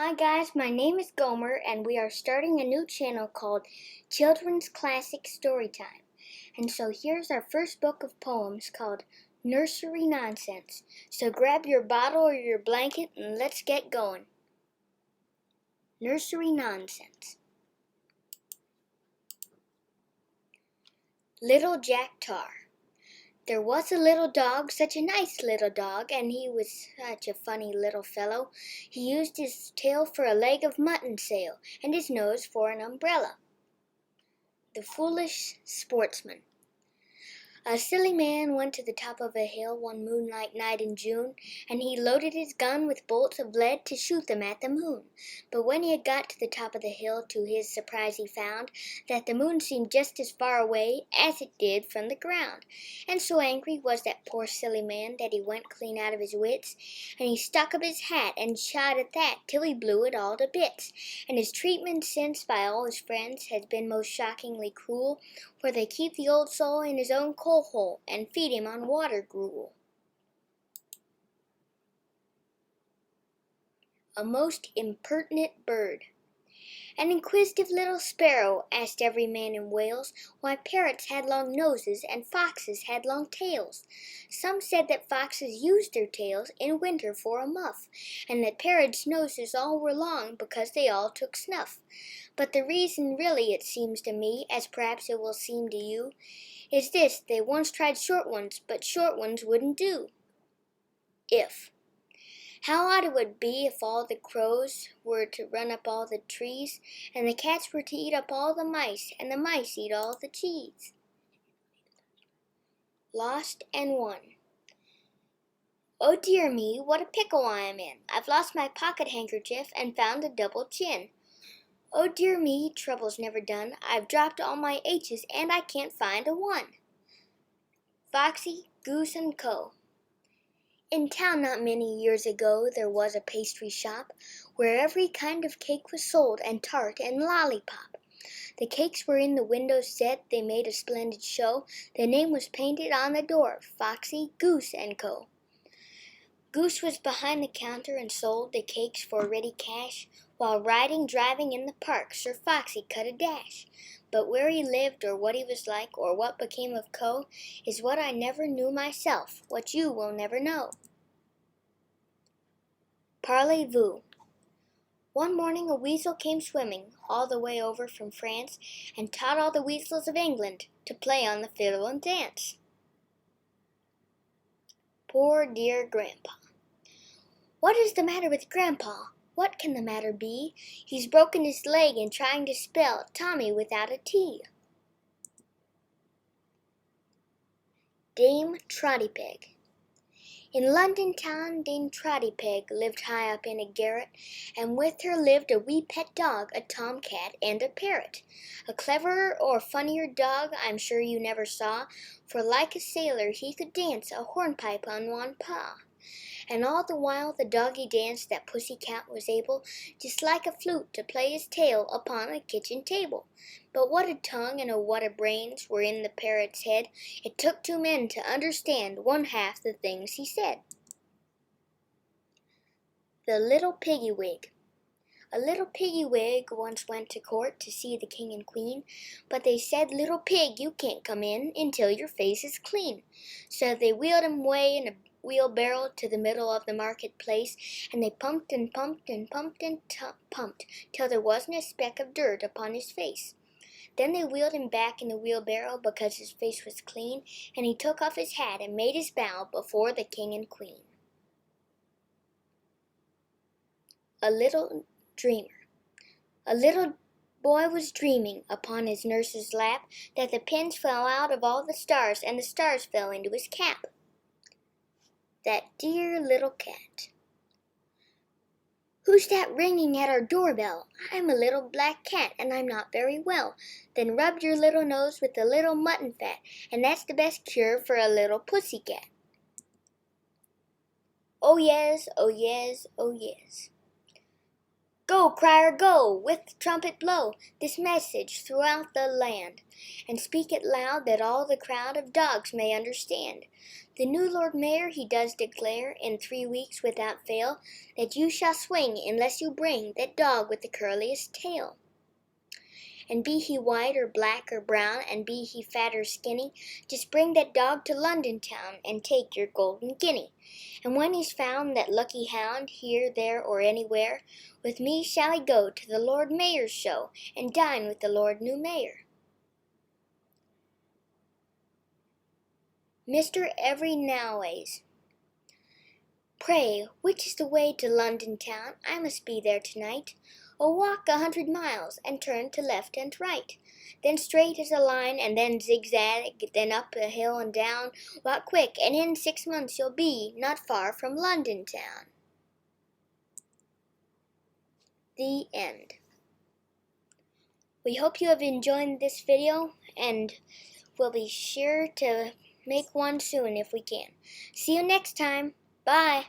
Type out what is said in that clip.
Hi guys, my name is Gomer and we are starting a new channel called Children's Classic Storytime. And so here's our first book of poems called Nursery Nonsense. So grab your bottle or your blanket and let's get going. Nursery Nonsense. Little Jack Tar. There was a little dog, such a nice little dog, and he was such a funny little fellow. He used his tail for a leg of mutton sail, and his nose for an umbrella. The Foolish Sportsman. A silly man went to the top of a hill one moonlight night in June, and he loaded his gun with bolts of lead to shoot them at the moon. But when he had got to the top of the hill, to his surprise he found that the moon seemed just as far away as it did from the ground. And so angry was that poor silly man that he went clean out of his wits, and he stuck up his hat and shot at that till he blew it all to bits. And his treatment since by all his friends has been most shockingly cruel, for they keep the old soul in his own coal hole and feed him on water gruel. A most impertinent bird. An inquisitive little sparrow asked every man in Wales why parrots had long noses and foxes had long tails. Some said that foxes used their tails in winter for a muff, and that parrots' noses all were long because they all took snuff. But the reason really, it seems to me, as perhaps it will seem to you, is this: they once tried short ones, but short ones wouldn't do. If. How odd it would be if all the crows were to run up all the trees, and the cats were to eat up all the mice, and the mice eat all the cheese. Lost and Won. Oh dear me, what a pickle I am in! I've lost my pocket handkerchief and found a double chin. Oh dear me, trouble's never done. I've dropped all my H's and I can't find a one. Foxy, Goose, and Co. In town not many years ago there was a pastry shop where every kind of cake was sold, and tart and lollipop. The cakes were in the windows set, they made a splendid show. The name was painted on the door, Foxy, Goose, and Co. Goose was behind the counter and sold the cakes for ready cash, while driving in the park, Sir Foxy cut a dash. But where he lived, or what he was like, or what became of Co, is what I never knew myself, what you will never know. Parlez-vous. One morning a weasel came swimming all the way over from France, and taught all the weasels of England to play on the fiddle and dance. Poor dear Grandpa. What is the matter with Grandpa? What can the matter be? He's broken his leg in trying to spell Tommy without a T. Dame Trotty-Peg. In London town Dame Trotty-Peg lived high up in a garret, and with her lived a wee pet dog, a tomcat, and a parrot. A cleverer or funnier dog I'm sure you never saw, for like a sailor he could dance a hornpipe on one paw. And all the while the doggy danced that Pussy-cat was able, just like a flute, to play his tail upon a kitchen table. But what a tongue and what a brains were in the parrot's head! It took two men to understand one half the things he said. The Little Piggy-Wig. A little piggy-wig once went to court to see the king and queen, but they said, "Little pig, you can't come in until your face is clean." So they wheeled him away in a wheelbarrow to the middle of the marketplace, and they pumped and pumped and pumped and pumped till there wasn't a speck of dirt upon his face. Then they wheeled him back in the wheelbarrow because his face was clean, and he took off his hat and made his bow before the king and queen. A Little Dreamer. A little boy was dreaming upon his nurse's lap that the pins fell out of all the stars, and the stars fell into his cap. That Dear Little Cat. Who's that ringing at our doorbell? I'm a little black cat, and I'm not very well. Then rub your little nose with a little mutton fat, and that's the best cure for a little pussy-cat. Oh yes, oh yes, oh yes. Go, crier, go, with the trumpet blow this message throughout the land, and speak it loud that all the crowd of dogs may understand. The new Lord Mayor he does declare in 3 weeks without fail that you shall swing unless you bring that dog with the curliest tail. And be he white or black or brown, and be he fat or skinny, just bring that dog to London town and take your golden guinea. And when he's found, that lucky hound, here, there, or anywhere, with me shall he go to the Lord Mayor's show and dine with the Lord New Mayor. Mr. Every Nowways. Pray, which is the way to London town? I must be there tonight. Oh, walk 100 miles, and turn to left and right. Then straight as a line, and then zigzag, then up a hill and down. Walk quick, and in 6 months you'll be not far from London town. The end. We hope you have enjoyed this video, and we'll be sure to make one soon if we can. See you next time. Bye.